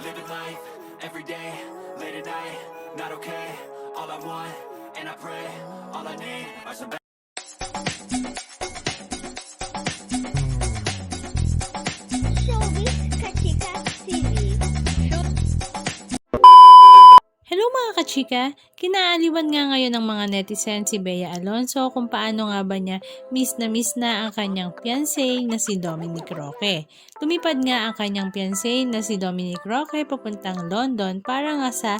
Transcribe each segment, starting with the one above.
living life, everyday, late at night, not okay. All I want, and I pray, all I need are some Showbiz Kachika TV. Hello mga kachika! Kinaaliwan nga ngayon ng mga netizen si Bea Alonzo kung paano nga ba niya miss na ang kanyang fiancé na si Dominic Roque. Lumipad nga ang kanyang fiancé na si Dominic Roque papuntang London para nga sa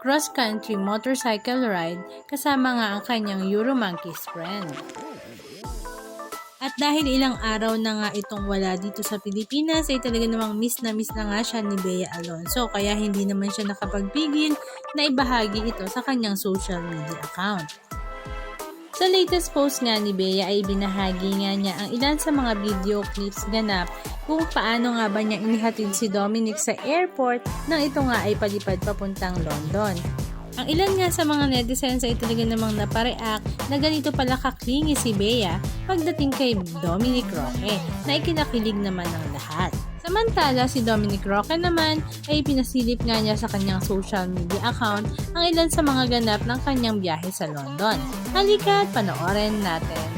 cross-country motorcycle ride kasama nga ang kanyang Euromonkeys friend. At dahil ilang araw na nga itong wala dito sa Pilipinas ay talaga namang miss na nga siya ni Bea Alonzo kaya hindi naman siya nakapagpigil na ibahagi ito sa kanyang social media account. Sa latest post nga ni Bea ay binahagi nga niya ang ilan sa mga video clips ganap kung paano nga ba niya inihatid si Dominic sa airport nang ito nga ay palipad papuntang London. Ang ilan nga sa mga netizens ay talaga namang napareact na ganito pala kaklingi si Bea pagdating kay Dominic Roque na ikinakilig naman ng lahat. Samantala si Dominic Roque naman ay pinasilip nga niya sa kanyang social media account ang ilan sa mga ganap ng kanyang biyahe sa London. Halika at panoorin natin.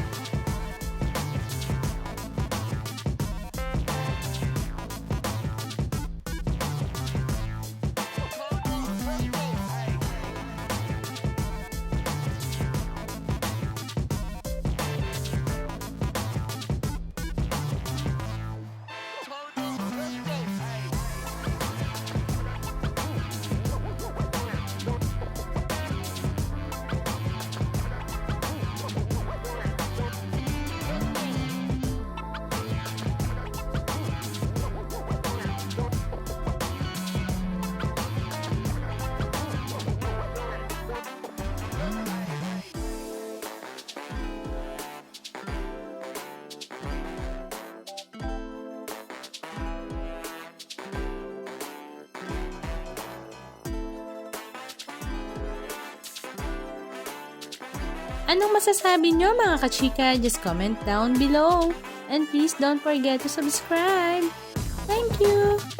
Anong masasabi nyo mga kachika? Just comment down below. And please don't forget to subscribe. Thank you!